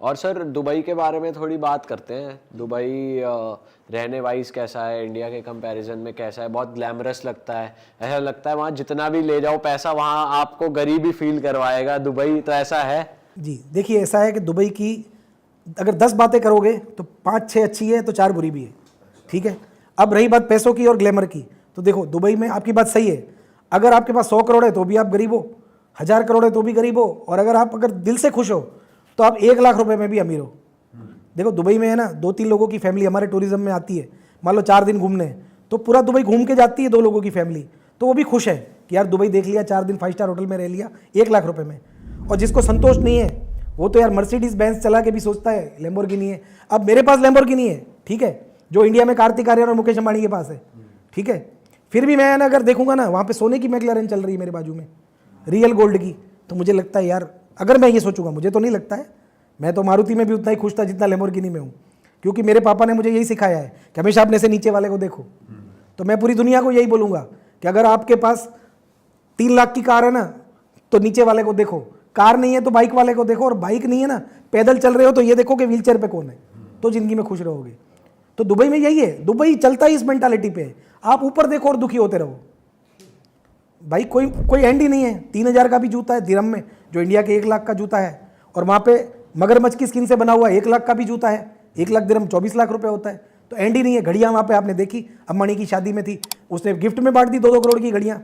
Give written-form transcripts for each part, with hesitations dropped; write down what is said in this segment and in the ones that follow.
और sir Dubai के बारे में थोड़ी बात करते हैं। दुबई रहने वाइज कैसा है, इंडिया के कंपैरिजन में कैसा है? बहुत ग्लैमरस लगता है, ऐसा लगता है वहाँ जितना भी ले जाओ पैसा वहाँ आपको गरीबी फील करवाएगा दुबई, तो ऐसा है? जी देखिए, ऐसा है कि दुबई की अगर 10 बातें करोगे तो 5-6 अच्छी है तो 4 बुरी भी है, ठीक है। अब रही बात पैसों की और ग्लैमर की, तो देखो दुबई में आपकी बात सही है, अगर आपके पास 100 करोड़ है तो भी आप गरीब हो, 1000 करोड़ है तो भी गरीब हो, और अगर दिल से खुश हो तो आप 1 लाख रुपए में भी अमीर हो। देखो दुबई में है ना, 2-3 लोगों की फैमिली हमारे टूरिज्म में आती है, मान लो 4 दिन घूमने, तो पूरा दुबई घूम के जाती है 2 लोगों की फैमिली, तो वो भी खुश है कि यार दुबई देख लिया, 4 दिन 5 स्टार होटल में रह लिया 1 लाख रुपए में। और जिसको संतोष नहीं है वो तो यार मर्सिडीज बेंज चला के भी सोचता है लैम्बोर्गिनी है। अब मेरे पास लैम्बोर्गिनी है, ठीक है, जो इंडिया में कार्तिक आर्यन और मुकेश अंबानी के पास है, ठीक है, फिर भी मैं ना अगर देखूंगा ना वहाँ पे सोने की मैकलैरेन चल रही है मेरे बाजू में, रियल गोल्ड की, तो मुझे लगता है यार, अगर मैं ये सोचूंगा, मुझे तो नहीं लगता है, मैं तो मारुति में भी उतना ही खुश था जितना लैम्बोर्गिनी में हूँ, क्योंकि मेरे पापा ने मुझे यही सिखाया है कि हमेशा अपने से नीचे वाले को देखो। तो मैं पूरी दुनिया को यही बोलूँगा कि अगर आपके पास 3 लाख की कार है ना तो नीचे वाले को देखो, कार नहीं है तो बाइक वाले को देखो, और बाइक नहीं है ना पैदल चल रहे हो तो ये देखो कि व्हीलचेयर पे कौन है, तो जिंदगी में खुश रहोगे। तो दुबई में यही है, दुबई चलता ही इस मेंटालिटी पे है, आप ऊपर देखो और दुखी होते रहो भाई, कोई एंड ही नहीं है। 3000 का भी जूता है दिरहम में, जो इंडिया के 1 लाख का जूता है, और वहाँ पे मगरमच्छ की स्किन से बना हुआ 1 लाख का भी जूता है, 1 लाख दिरहम 24 लाख रुपए होता है, तो एंड ही नहीं है। घड़ियाँ वहाँ पे आपने देखी, अंबानी की शादी में थी, उसने गिफ्ट में बांट दी 2-2 करोड़ की घड़ियाँ।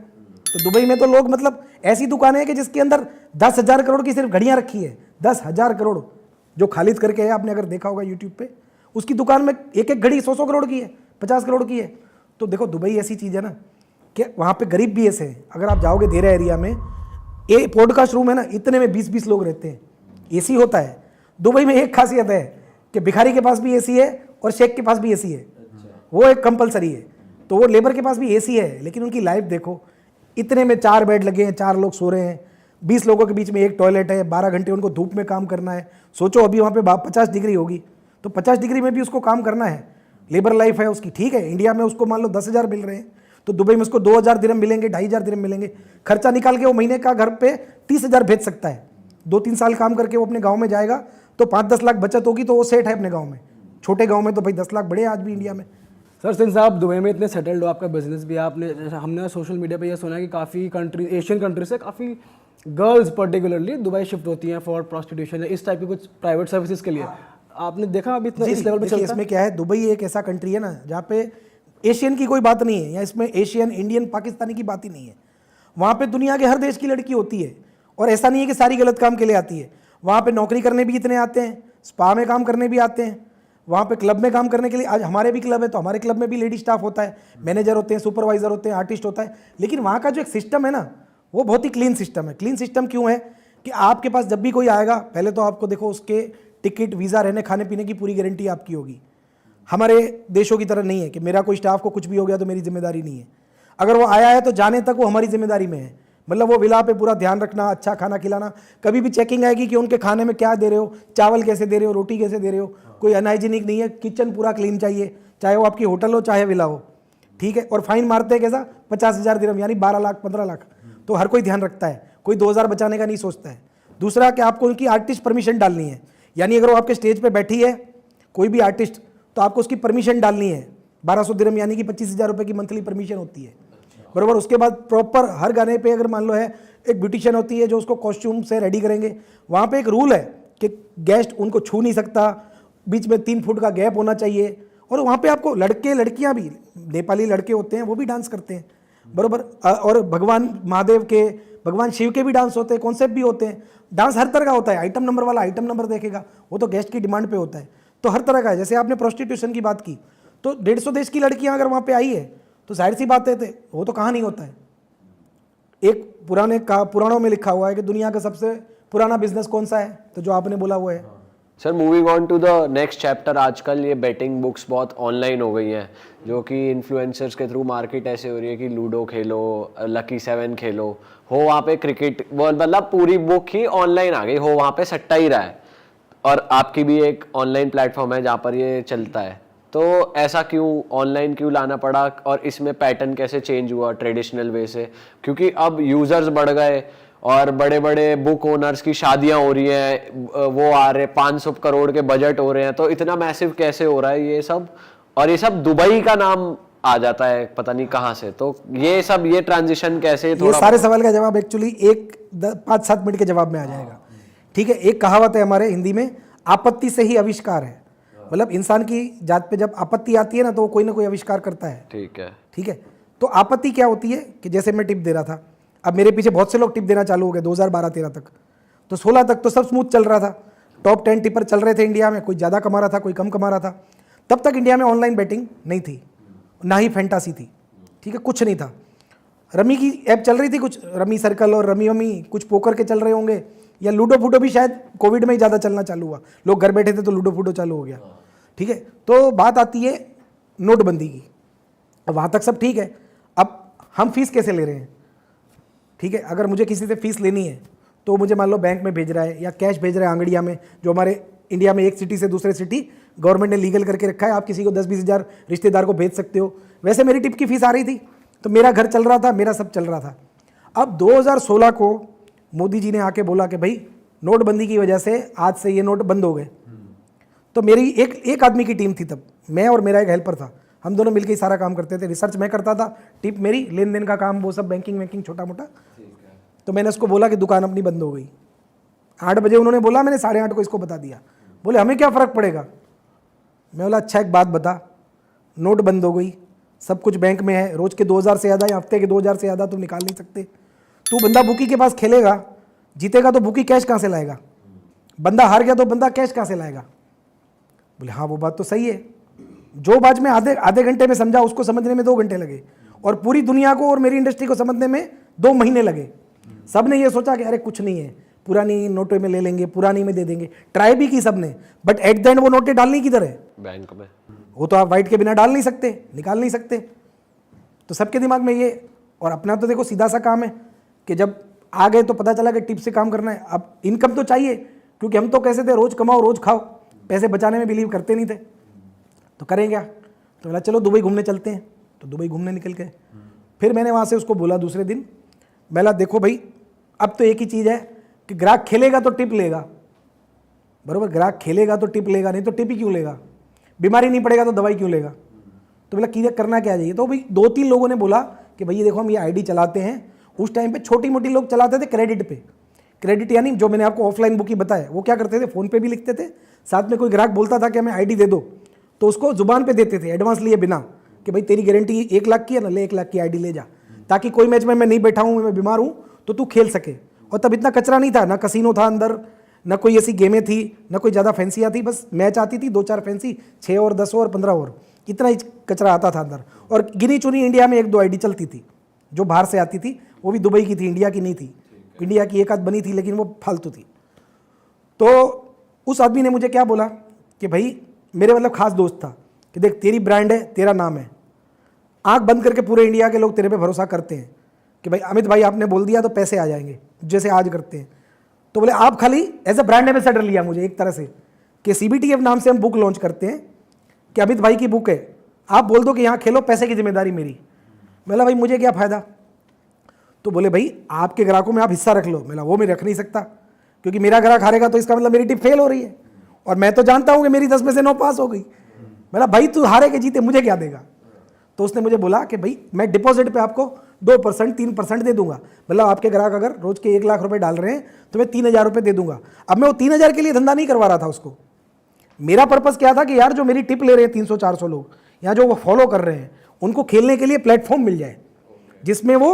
तो दुबई में तो लोग मतलब ऐसी दुकानें हैं कि जिसके अंदर 10,000 करोड़ की सिर्फ घड़ियाँ रखी है, 10,000 करोड़, जो खालिद करके है, आपने अगर देखा होगा यूट्यूब पे, उसकी दुकान में एक एक घड़ी 100-100 करोड़ की है, 50 करोड़ की है। तो देखो दुबई ऐसी चीज़ है ना कि वहाँ पे गरीब भी ऐसे हैं, अगर आप जाओगे देरा एरिया में, ये पॉडकास्ट रूम है ना, इतने में 20-20 लोग रहते हैं, एसी होता है। दुबई में एक खासियत है कि भिखारी के पास भी एसी है और शेख के पास भी एसी है, वो एक कंपलसरी है, तो वो लेबर के पास भी एसी है, लेकिन उनकी लाइफ देखो, इतने में 4 बेड लगे हैं, 4 लोग सो रहे हैं, 20 लोगों के बीच में एक टॉयलेट है, 12 घंटे उनको धूप में काम करना है। सोचो अभी वहाँ पे 50 डिग्री होगी, तो 50 डिग्री में भी उसको काम करना है, लेबर लाइफ है उसकी, ठीक है। इंडिया में उसको मान लो 10,000 मिल रहे हैं, तो दुबई में उसको 2,000 दिरहम मिलेंगे, 2,500 दिरहम मिलेंगे, खर्चा निकाल के वो महीने का घर पे 30,000 भेज सकता है। 2-3 साल काम करके वो अपने गाँव में जाएगा तो 5-10 लाख बचत होगी, तो वो सेट है अपने गाँव में। छोटे गाँव में तो भाई 10 लाख बड़े आज भी इंडिया में। सर सिंस आप दुबई में इतने सेटल्ड हो, आपका बिजनेस भी, आपने हमने सोशल मीडिया पे ये सुना है कि काफ़ी कंट्री, एशियन कंट्री से काफ़ी गर्ल्स पर्टिकुलरली दुबई शिफ्ट होती हैं फॉर प्रोस्टिट्यूशन, इस टाइप की कुछ प्राइवेट सर्विसेज के लिए। आपने देखा अभी इतना इस लेवल पे चलता है? इसमें क्या है, दुबई एक ऐसा कंट्री है ना जहाँ पे एशियन की कोई बात नहीं है, या इसमें एशियन, इंडियन, पाकिस्तानी की बात ही नहीं है। वहाँ पे दुनिया के हर देश की लड़की होती है, और ऐसा नहीं है कि सारी गलत काम के लिए आती है। वहाँ पे नौकरी करने भी इतने आते हैं, स्पा में काम करने भी आते हैं, वहाँ पे क्लब में काम करने के लिए, आज हमारे भी क्लब है तो हमारे क्लब में भी लेडी स्टाफ होता है, मैनेजर होते हैं, सुपरवाइजर होते हैं, आर्टिस्ट होता है। लेकिन वहाँ का जो एक सिस्टम है ना, वो बहुत ही क्लीन सिस्टम है। क्लीन सिस्टम क्यों है कि आपके पास जब भी कोई आएगा, पहले तो आपको देखो उसके टिकट, वीज़ा, रहने खाने पीने की पूरी गारंटी आपकी होगी। हमारे देशों की तरह नहीं है कि मेरा कोई स्टाफ को कुछ भी हो गया तो मेरी जिम्मेदारी नहीं है। अगर वो आया है तो जाने तक वो हमारी जिम्मेदारी में है, मतलब वो विला पे पूरा ध्यान रखना, अच्छा खाना खिलाना। कभी भी चेकिंग आएगी कि उनके खाने में क्या दे रहे हो, चावल कैसे दे रहे हो, रोटी कैसे दे रहे हो, कोई अनहाइजीनिक नहीं है, किचन पूरा क्लीन चाहिए, चाहे वो आपकी होटल हो चाहे विला हो, ठीक है। और फाइन मारते हैं कैसा, 50,000 दिरहम, यानी 12 लाख 15 लाख, तो हर कोई ध्यान रखता है, कोई 2,000 बचाने का नहीं सोचता है। दूसरा कि आपको उनकी आर्टिस्ट परमिशन डालनी है, यानी अगर वो आपके स्टेज पर बैठी है कोई भी आर्टिस्ट, तो आपको उसकी परमिशन डालनी है, 1200 दिरहम, यानी कि 25,000 रुपये की मंथली परमिशन होती है, बरोबर। उसके बाद प्रॉपर हर गाने पे अगर मान लो है, एक ब्यूटिशियन होती है जो उसको कॉस्ट्यूम से रेडी करेंगे। वहाँ पे एक रूल है कि गेस्ट उनको छू नहीं सकता, बीच में 3 फुट का गैप होना चाहिए, और वहाँ पे आपको लड़के लड़कियाँ भी, नेपाली लड़के होते हैं वो भी डांस करते हैं, बरोबर। और भगवान महादेव के, भगवान शिव के भी डांस होते हैं, कॉन्सेप्ट भी होते हैं, डांस हर तरह का होता है। आइटम नंबर वाला आइटम नंबर देखेगा, वो तो गेस्ट की डिमांड पे होता है, तो हर तरह का है। जैसे आपने प्रोस्टिट्यूशन की बात की, तो 150 देश की लड़कियां अगर वहाँ पे आई है तो जाहिर सी बात है, वो तो कहाँ नहीं होता है। एक पुराणों में लिखा हुआ है कि दुनिया का सबसे पुराना बिजनेस कौन सा है, तो जो आपने बोला वो है। Sir moving on to the next chapter, आजकल ये बेटिंग बुक्स बहुत ऑनलाइन हो गई हैं, जो कि इन्फ्लुएंसर्स के थ्रू मार्केट ऐसे हो रही है कि लूडो खेलो, लकी 7 खेलो, हो वहाँ पे क्रिकेट, मतलब पूरी बुक ही ऑनलाइन आ गई, हो वहाँ पे सट्टा ही रहा है। और आपकी भी एक ऑनलाइन प्लेटफॉर्म है जहाँ पर ये चलता है, तो ऐसा क्यों ऑनलाइन क्यों लाना पड़ा, और इसमें पैटर्न कैसे चेंज हुआ ट्रेडिशनल वे से? क्योंकि अब यूजर्स बढ़ गए और बड़े बड़े बुक ओनर्स की शादियां हो रही हैं, वो आ रहे 500 करोड़ के बजट हो रहे हैं, तो इतना मैसिव कैसे हो रहा है ये सब? और ये सब दुबई का नाम आ जाता है पता नहीं कहाँ से, तो ये सब ये ट्रांजिशन कैसे? ये सारे सवाल का जवाब एक्चुअली 5-7 मिनट के जवाब में आ जाएगा। ठीक है, एक कहावत है हमारे हिंदी में, आपत्ति से ही आविष्कार है। मतलब इंसान की जात पे जब आपत्ति आती है ना तो वो कोई ना कोई आविष्कार करता है। ठीक है। ठीक है, तो आपत्ति क्या होती है कि जैसे मैं टिप दे रहा था, अब मेरे पीछे बहुत से लोग टिप देना चालू हो गए 2012-13 तक, तो 16 तक तो सब स्मूथ चल रहा था, टॉप 10 टिपर चल रहे थे इंडिया में, कोई ज़्यादा कमा रहा था कोई कम कमा रहा था। तब तक इंडिया में ऑनलाइन बैटिंग नहीं थी, ना ही फैंटासी थी। ठीक है, कुछ नहीं था। रमी की ऐप चल रही थी, कुछ रमी सर्कल और रमी वमी, कुछ पोकर के चल रहे होंगे, या लूडो फूडो भी शायद कोविड में ही ज़्यादा चलना चालू हुआ, लोग घर बैठे थे तो लूडो फूडो चालू हो गया। ठीक है, तो बात आती है नोटबंदी की। अब वहाँ तक सब ठीक है, अब हम फीस कैसे ले रहे हैं? ठीक है, अगर मुझे किसी से फीस लेनी है तो मुझे मान लो बैंक में भेज रहा है या कैश भेज रहा है आंगड़िया में, जो हमारे इंडिया में एक सिटी से दूसरे सिटी गवर्नमेंट ने लीगल करके रखा है, आप किसी को 10-20 हज़ार रिश्तेदार को भेज सकते हो। वैसे मेरी टिप की फीस आ रही थी तो मेरा घर चल रहा था, मेरा सब चल रहा था। अब 2016 को मोदी जी ने आके बोला कि भाई नोटबंदी की वजह से आज से ये नोट बंद हो गए। तो मेरी एक आदमी की टीम थी तब, मैं और मेरा एक हेल्पर था, हम दोनों मिलकर ही सारा काम करते थे। रिसर्च मैं करता था, टिप मेरी, लेन देन का काम वो सब, बैंकिंग वैंकिंग छोटा मोटा। तो मैंने उसको बोला कि दुकान अपनी बंद हो गई। 8 बजे उन्होंने बोला, मैंने 8:30 को इसको बता दिया। बोले हमें क्या फ़र्क पड़ेगा? मैं बोला अच्छा एक बात बता, नोट बंद हो गई, सब कुछ बैंक में है, रोज़ के 2000 से ज़्यादा या हफ्ते के 2000 से ज़्यादा तुम निकाल नहीं सकते। तू बंदा बुकी के पास खेलेगा, जीतेगा तो बुकी कैश कहाँ से लाएगा? बंदा हार गया तो बंदा कैश कहाँ से लाएगा? बोले हाँ वो बात तो सही है। जो बात मैं आधे घंटे में समझा उसको समझने में 2 घंटे लगे, और पूरी दुनिया को और मेरी इंडस्ट्री को समझने में 2 महीने लगे। सब ने ये सोचा कि अरे कुछ नहीं है, पुरानी नोटों में ले लेंगे, पुरानी में दे देंगे, ट्राई भी की सबने, बट एट द एंड वो नोटें डालनी किधर है? बैंक में। वो तो आप वाइट के बिना डाल नहीं सकते, निकाल नहीं सकते। तो सबके दिमाग में ये, और अपना तो देखो सीधा सा काम है कि जब आ गए तो पता चला कि टिप से काम करना है। अब इनकम तो चाहिए, क्योंकि हम तो कैसे थे, रोज़ कमाओ रोज़ खाओ, पैसे बचाने में बिलीव करते नहीं थे। तो करें क्या? तो बोला चलो दुबई घूमने चलते हैं। तो दुबई घूमने निकल गए। फिर मैंने वहाँ से उसको बोला दूसरे दिन, बोला देखो भाई अब तो एक ही चीज़ है कि ग्राहक खेलेगा तो टिप लेगा, बरोबर? ग्राहक खेलेगा तो टिप लेगा, नहीं तो टिप ही क्यों लेगा? बीमारी नहीं पड़ेगा तो दवाई क्यों लेगा? तो बोला कि करना क्या चाहिए? तो भाई 2-3 लोगों ने बोला कि भैया देखो हम ये आईडी चलाते हैं। उस टाइम पे छोटी मोटी लोग चलाते थे क्रेडिट पे। क्रेडिट यानी जो मैंने आपको ऑफलाइन बुक ही बताया, वो क्या करते थे, फ़ोन पे भी लिखते थे, साथ में कोई ग्राहक बोलता था कि हमें आईडी दे दो तो उसको जुबान पे देते थे एडवांस लिए बिना, कि भाई तेरी गारंटी 1 लाख की है ना, ले 1 लाख की आईडी ले जा, ताकि कोई मैच में मैं नहीं बैठा हूँ, मैं बीमार हूँ तो तू खेल सके। और तब इतना कचरा नहीं था, ना कसिनो था अंदर, ना कोई ऐसी गेमें थी, ना कोई ज़्यादा फैंसियाँ थी, बस मैच आती थी 2-4 फैंसी, 6 और 10 और 15 और, इतना ही कचरा आता था अंदर। और गिनी चुनी इंडिया में 1-2 आईडी चलती थी जो बाहर से आती थी, वो भी दुबई की थी, इंडिया की नहीं थी। इंडिया की एक आध बनी थी लेकिन वो फालतू थी। तो उस आदमी ने मुझे क्या बोला कि भाई, मेरे मतलब खास दोस्त था, कि देख तेरी ब्रांड है, तेरा नाम है, आंख बंद करके पूरे इंडिया के लोग तेरे पे भरोसा करते हैं कि भाई अमित भाई आपने बोल दिया तो पैसे आ जाएंगे, जैसे आज करते हैं। तो बोले आप खाली एज ए ब्रांड एम्बेसडर लिया मुझे एक तरह से, कि CBTF नाम से हम बुक लॉन्च करते हैं कि अमित भाई की बुक है, आप बोल दो कि यहाँ खेलो, पैसे की जिम्मेदारी मेरी। बोला भाई मुझे क्या फ़ायदा? तो बोले भाई आपके ग्राहकों में आप हिस्सा रख लो। मैं वो मैं रख नहीं सकता, क्योंकि मेरा ग्राहक हारेगा तो इसका मतलब मेरी टिप फेल हो रही है, और मैं तो जानता हूँ कि मेरी 10 में से 9 पास हो गई। बोला भाई तू हारे के जीते मुझे क्या देगा? तो उसने मुझे बोला कि भाई मैं डिपॉजिट पे आपको 2%, 3% दे दूंगा। मतलब आपके ग्राहक अगर रोज के 1 लाख रुपए डाल रहे हैं तो मैं 3000 रुपये दे दूंगा। अब मैं वो 3000 के लिए धंधा नहीं करवा रहा था उसको। मेरा पर्पस क्या था कि यार जो मेरी टिप ले रहे हैं 300-400 लोग, या जो वो फॉलो कर रहे हैं, उनको खेलने के लिए प्लेटफॉर्म मिल जाए जिसमें वो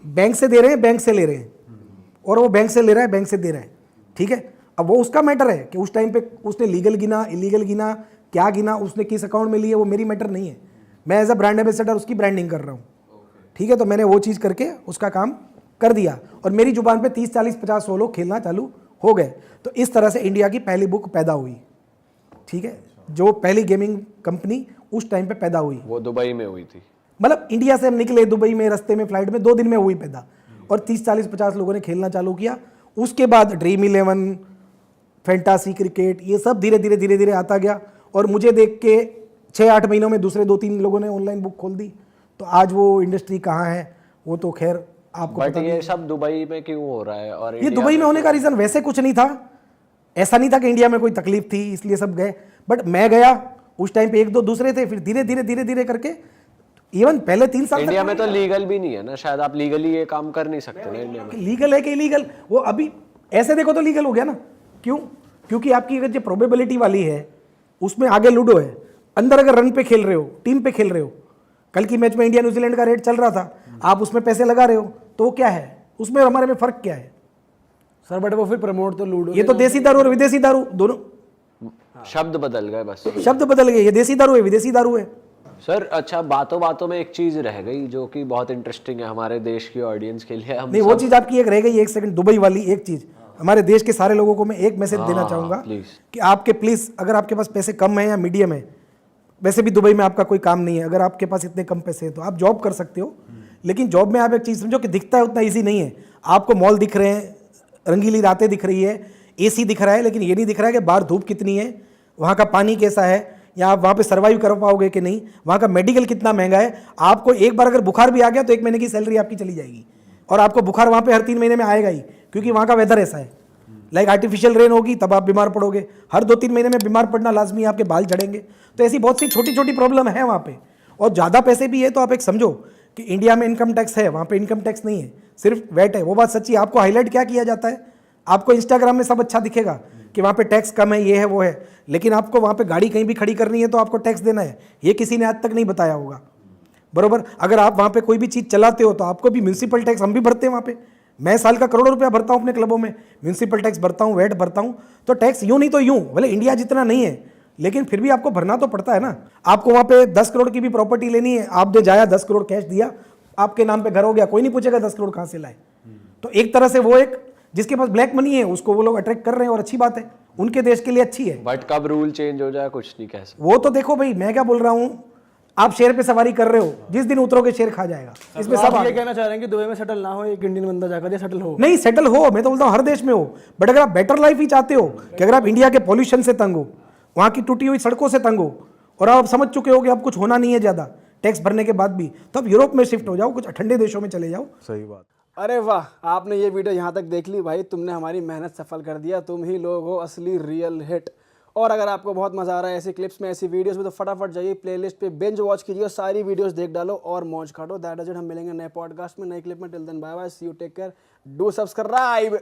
बैंक से दे रहे हैं, बैंक से ले रहे हैं, और वो बैंक से ले रहा है, बैंक से दे रहा है। ठीक है, अब वो उसका मैटर है कि उस टाइम पे उसने लीगल गिना, इलीगल गिना, क्या गिना, उसने किस अकाउंट में लिए, वो मेरी मैटर नहीं है। मैं एज अ ब्रांड एम्बेसडर उसकी ब्रांडिंग कर रहा हूँ। ठीक है, तो मैंने वो चीज़ करके उसका काम कर दिया, और मेरी जुबान पे 30, 40, 50, 100 लोग खेलना चालू हो गए। तो इस तरह से इंडिया की पहली बुक पैदा हुई। ठीक है, जो पहली गेमिंग कंपनी उस टाइम पे पैदा हुई, वो दुबई में हुई थी। मतलब इंडिया से हम निकले, दुबई में रास्ते में फ्लाइट में 2 दिन में हुई पैदा, और 30, 40, 50 लोगों ने खेलना चालू किया। उसके बाद ड्रीम 11, फैंटासी क्रिकेट, ये सब धीरे धीरे आता गया, और मुझे देख के 6-8 महीनों में दूसरे 2-3 लोगों ने ऑनलाइन बुक खोल दी। तो आज वो इंडस्ट्री कहाँ है वो तो खैर आपको बट ये सब दुबई में क्यों हो रहा है? और ये दुबई में होने का रीज़न वैसे कुछ नहीं था, ऐसा नहीं था कि इंडिया में कोई तकलीफ थी इसलिए सब गए, बट मैं गया उस टाइम पे 1-2 दूसरे थे, फिर धीरे धीरे करके इवन पहले 3 साल इंडिया में तो लीगल भी नहीं है ना, शायद आप लीगली ये काम कर नहीं सकते ना इंडिया में। लीगल है कि इलीगल, वो अभी ऐसे देखो तो लीगल हो गया ना। क्यों? क्योंकि आपकी अगर जो प्रोबेबिलिटी वाली है उसमें आगे लूडो है, अंदर अगर रन पे खेल रहे हो, टीम पे खेल रहे हो, कल की मैच में इंडिया न्यूजीलैंड का रेट चल रहा था, आप उसमें पैसे लगा रहे हो, तो वो क्या है, उसमें हमारे में फर्क क्या है सर? बट वो फिर प्रमोट तो लूडो, ये तो देसी दारू और विदेशी दारू दोनों शब्द बदल गए बस। शब्द बदल गए, ये देसी दारू है विदेशी दारू है। सर अच्छा, बातों बातों में एक चीज रह गई जो कि बहुत इंटरेस्टिंग है हमारे देश की ऑडियंस के लिए। हम नहीं, वो चीज़ आपकी एक रह गई, एक सेकंड, दुबई वाली एक चीज़ हमारे देश के सारे लोगों को मैं एक मैसेज देना चाहूँगा कि आपके प्लीज़, अगर आपके पास पैसे कम है या मीडियम है, वैसे भी दुबई में आपका कोई काम नहीं है, अगर आपके पास इतने कम पैसे हैं तो आप जॉब कर सकते हो, लेकिन जॉब में आप एक चीज़ समझो कि दिखता है उतना ईजी नहीं है। आपको मॉल दिख रहे हैं, रंगीली रातें दिख रही है, एसी दिख रहा है, लेकिन ये नहीं दिख रहा है कि बाहर धूप कितनी है, वहाँ का पानी कैसा है, या आप वहाँ पे सर्वाइव कर पाओगे कि नहीं, वहाँ का मेडिकल कितना महंगा है। आपको एक बार अगर बुखार भी आ गया तो 1 महीने की सैलरी आपकी चली जाएगी, और आपको बुखार वहाँ पे हर 3 महीने में आएगा ही, क्योंकि वहाँ का वेदर ऐसा है। लाइक आर्टिफिशियल रेन होगी तब आप बीमार पड़ोगे, हर 2-3 महीने में बीमार पड़ना लाजमी है, आपके बाल झड़ेंगे। तो ऐसी बहुत सी छोटी छोटी प्रॉब्लम है वहाँ पे, और ज़्यादा पैसे भी है तो आप एक समझो कि इंडिया में इनकम टैक्स है, वहाँ पे इनकम टैक्स नहीं है, सिर्फ वैट है। वो बात सच्ची है। आपको हाईलाइट क्या किया जाता है, आपको इंस्टाग्राम में सब अच्छा दिखेगा कि वहाँ पे टैक्स कम है, ये है वो है, लेकिन आपको वहाँ पे गाड़ी कहीं भी खड़ी करनी है तो आपको टैक्स देना है, ये किसी ने आज तक नहीं बताया होगा, बरोबर। अगर आप वहाँ पे कोई भी चीज़ चलाते हो तो आपको भी म्यूनसिपल टैक्स, हम भी भरते हैं वहाँ पे, मैं साल का करोड़ों रुपया भरता हूँ अपने क्लबों में, म्यूनसिपल टैक्स भरता हूँ, वैट भरता हूँ। तो टैक्स यूँ नहीं तो यूँ, भले इंडिया जितना नहीं है लेकिन फिर भी आपको भरना तो पड़ता है ना। आपको वहाँ पे 10 करोड़ की भी प्रॉपर्टी लेनी है, आपने जाया 10 करोड़ कैश दिया, आपके नाम पे घर हो गया, कोई नहीं पूछेगा 10 करोड़ कहाँ से लाए। तो एक तरह से वो एक जिसके पास ब्लैक मनी है उसको वो लोग अट्रैक्ट कर रहे हैं, और अच्छी बात है, उनके देश के लिए अच्छी है। बट कब रूल चेंज हो जाए कुछ नहीं कह सकते। वो तो देखो भाई, मैं क्या बोल रहा हूँ, आप शेर पे सवारी कर रहे हो, जिस दिन उतरोगे शेर खा जाएगा। इसमें सब आप ये कहना चाह रहे हैं कि दुबई में सेटल ना हो, एक इंडियन बंदा जाकर सेटल हो? नहीं, सेटल हो, मैं तो बोलता हूँ हर देश में हो, बट अगर आप बेटर लाइफ ही चाहते हो, कि अगर आप इंडिया के पॉल्यूशन से तंग हो, वहाँ की टूटी हुई सड़कों से तंग हो, और आप समझ चुके हो कि अब कुछ होना नहीं है ज़्यादा टैक्स भरने के बाद भी, तो अब यूरोप में शिफ्ट हो जाओ, कुछ ठंडे देशों में चले जाओ। सही बात। अरे वाह, आपने ये वीडियो यहाँ तक देख ली भाई, तुमने हमारी मेहनत सफल कर दिया, तुम ही लोग हो असली रियल हिट। और अगर आपको बहुत मजा आ रहा है ऐसी क्लिप्स में, ऐसी वीडियोस में, तो फटाफट जाइए प्लेलिस्ट पे बिंज वॉच कीजिए, सारी वीडियोस देख डालो और मौज काटो। That is it. हम मिलेंगे नए पॉडकास्ट में, नए क्लिप में। Till then bye bye, see you, take care, do subscribe.